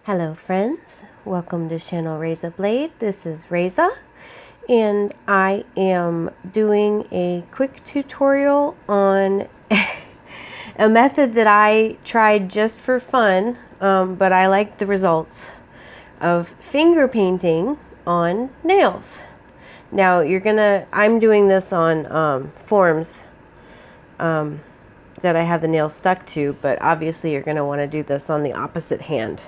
Hello friends, welcome to channel Reza Blade. This is Reza and I am doing a quick tutorial on a method that I tried just for fun, but I liked the results of finger painting on nails. Now I'm doing this on forms that I have the nails stuck to, but obviously you're going to want to do this on the opposite hand.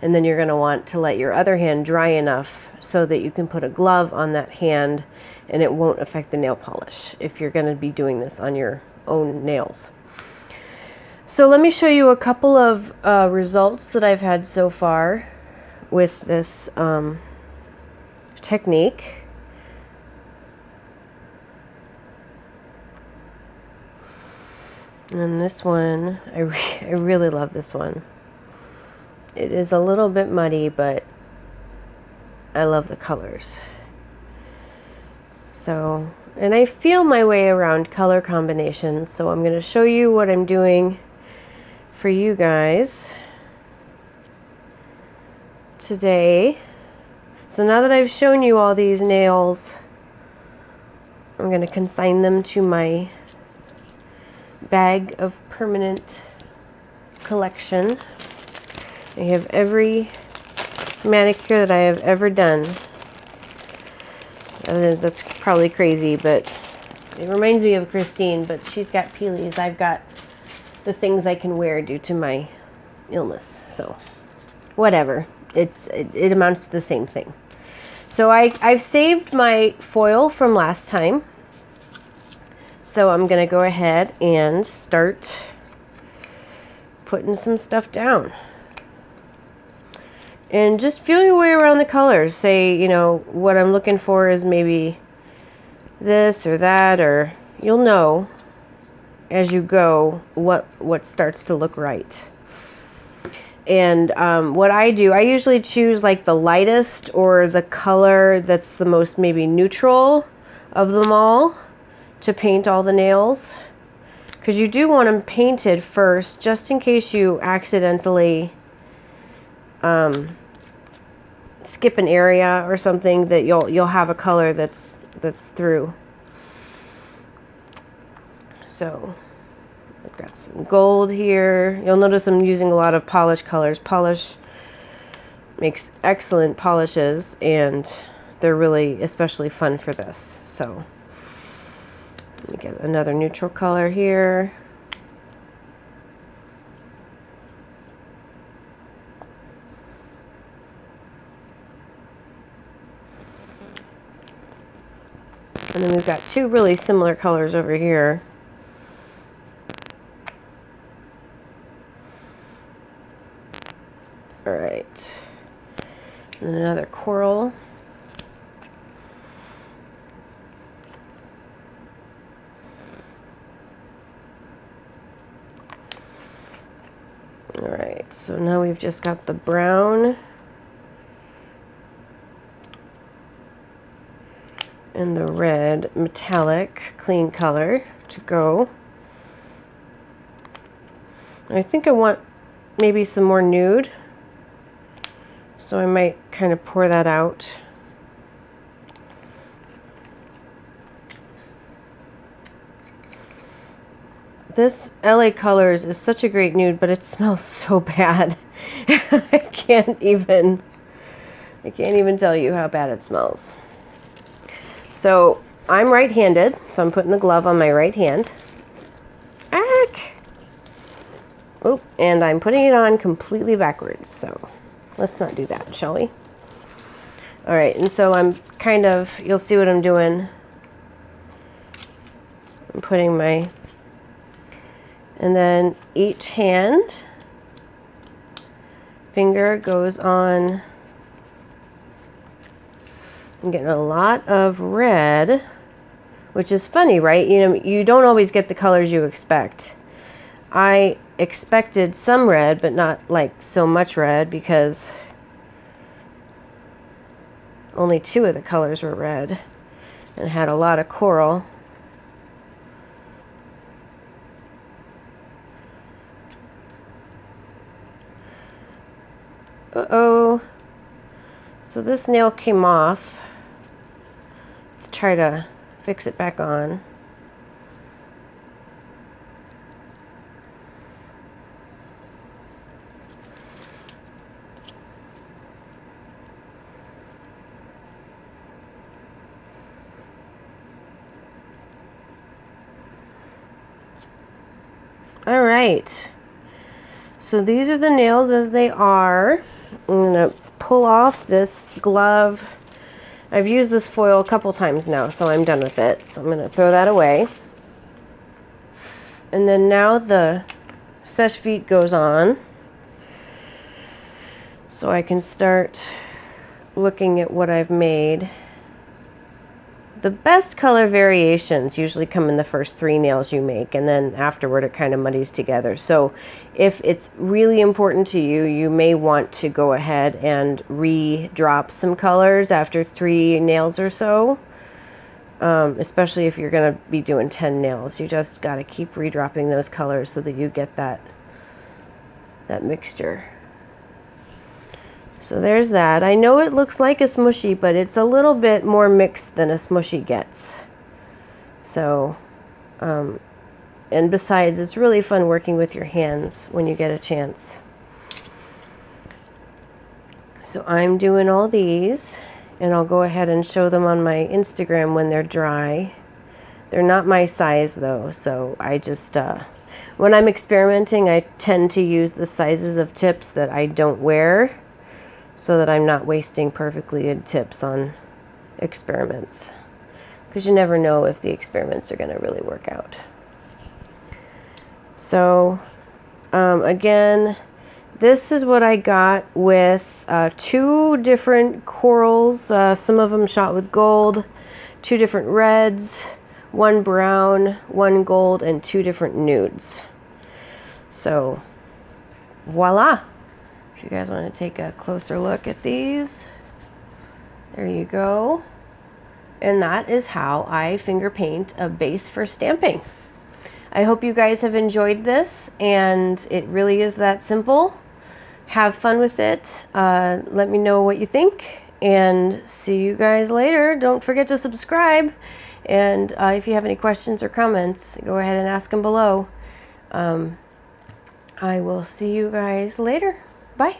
And then you're going to want to let your other hand dry enough so that you can put a glove on that hand and it won't affect the nail polish if you're going to be doing this on your own nails. So let me show you a couple of results that I've had so far with this technique. And this one, I really love this one. It is a little bit muddy, but I love the colors. So, and I feel my way around color combinations, so I'm going to show you what I'm doing for you guys today. So now that I've shown you all these nails, I'm going to consign them to my bag of permanent collection. I have every manicure that I have ever done. That's probably crazy, but it reminds me of Christine, but she's got peelies. I've got the things I can wear due to my illness. So whatever. It amounts to the same thing. So I've saved my foil from last time. So I'm going to go ahead and start putting some stuff down. And just feel your way around the colors. Say, you know, what I'm looking for is maybe this or that, or you'll know as you go what starts to look right. And what I do, I usually choose like the lightest or the color that's the most maybe neutral of them all to paint all the nails. Because you do want them painted first, just in case you accidentally skip an area or something, that you'll have a color that's through. So I've got some gold here. You'll notice I'm using a lot of polish colors. Polish makes excellent polishes, and they're really especially fun for this. So let me get another neutral color here. And then we've got two really similar colors over here. All right. And then another coral. All right, so now we've just got the brown and the red metallic clean color to go. And I think I want maybe some more nude, so I might kind of pour that out. This LA Colors is such a great nude, but it smells so bad. I can't even tell you how bad it smells. So I'm right-handed, so I'm putting the glove on my right hand. Ack! Oop, and I'm putting it on completely backwards, so let's not do that, shall we? All right, and so I'm kind of, you'll see what I'm doing. I'm putting my, and then each hand finger goes on. I'm getting a lot of red, which is funny, right? You know, you don't always get the colors you expect. I expected some red, but not like so much red, because only two of the colors were red and had a lot of coral. Uh-oh. So this nail came off. Let's try to fix it back on. All right. So these are the nails as they are. I'm going to pull off this glove. I've used this foil a couple times now, so I'm done with it. So I'm going to throw that away. And then now the sèche-vite goes on. So I can start looking at what I've made. The best color variations usually come in the first 3 nails you make, and then afterward it kind of muddies together. So if it's really important to you, you may want to go ahead and re-drop some colors after 3 nails or so. Especially if you're going to be doing 10 nails. You just got to keep re-dropping those colors so that you get that mixture. So there's that. I know it looks like a smushy, but it's a little bit more mixed than a smushy gets. So, and besides, it's really fun working with your hands when you get a chance. So I'm doing all these, and I'll go ahead and show them on my Instagram when they're dry. They're not my size though, so I just, when I'm experimenting, I tend to use the sizes of tips that I don't wear, so that I'm not wasting perfectly good tips on experiments. Because you never know if the experiments are going to really work out. So, again, this is what I got with 2 different corals. Some of them shot with gold, 2 different reds, 1 brown, 1 gold, and 2 different nudes. So, voila! If you guys want to take a closer look at these, there you go. And that is how I finger paint a base for stamping. I hope you guys have enjoyed this, and it really is that simple. Have fun with it. Let me know what you think, and see you guys later. Don't forget to subscribe, and if you have any questions or comments, go ahead and ask them below. I will see you guys later. Bye.